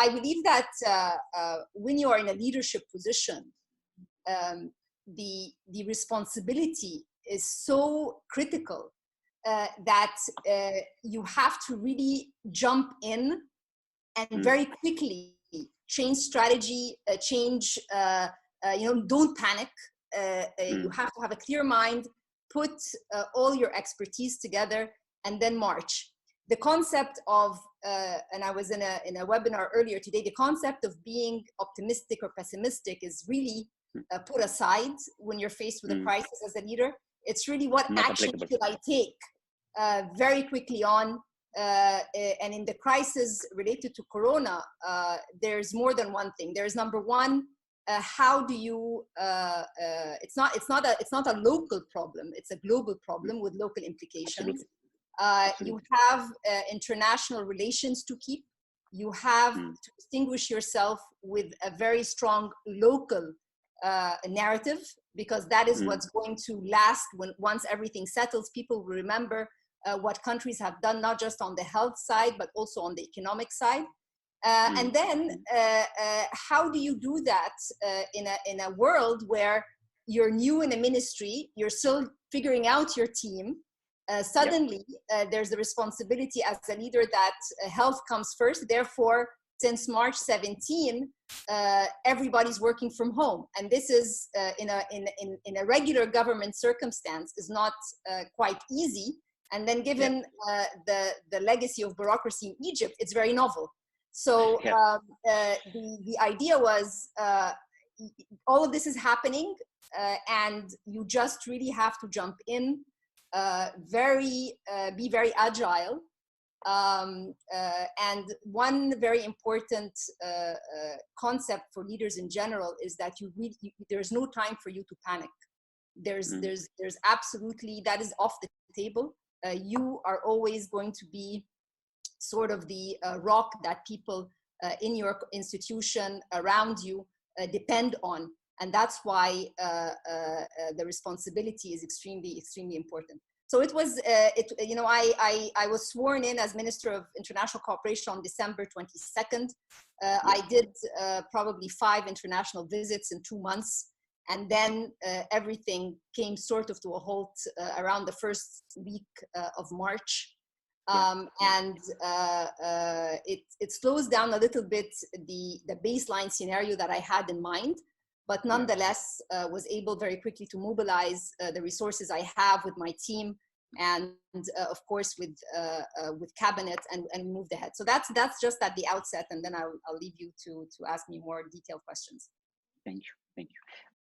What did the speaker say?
I believe that when you are in a leadership position, the responsibility is so critical that you have to really jump in and very quickly change strategy, don't panic. You have to have a clear mind, put all your expertise together, and then march. The concept of, and I was in a webinar earlier today, the concept of being optimistic or pessimistic is really put aside when you're faced with a crisis as a leader. It's really what action should I take very quickly on. And in the crisis related to Corona, there's more than one thing. There's number one, how do you? It's not a local problem. It's a global problem with local implications. You have international relations to keep. You have to distinguish yourself with a very strong local narrative, because that is what's going to last once everything settles. People will remember what countries have done, not just on the health side, but also on the economic side. And then how do you do that in a world where you're new in a ministry, you're still figuring out your team, suddenly there's the responsibility as a leader that health comes first. Therefore, since March 17, everybody's working from home. And this is in a regular government circumstance is not quite easy. And then given the legacy of bureaucracy in Egypt, it's very novel. So the idea was all of this is happening and you just really have to jump in, be very agile. And one very important concept for leaders in general is that there's no time for you to panic. There's absolutely, that is off the table. You are always going to be sort of the rock that people in your institution around you depend on. And that's why the responsibility is extremely, extremely important. So it was, I was sworn in as Minister of International Cooperation on December 22nd. I did probably 5 international visits in 2 months. And then everything came sort of to a halt around the first week of March. And it slows down a little bit the baseline scenario that I had in mind, but nonetheless was able very quickly to mobilize the resources I have with my team and of course with cabinet and moved ahead. So that's just at the outset, and then I'll leave you to ask me more detailed questions. Thank you.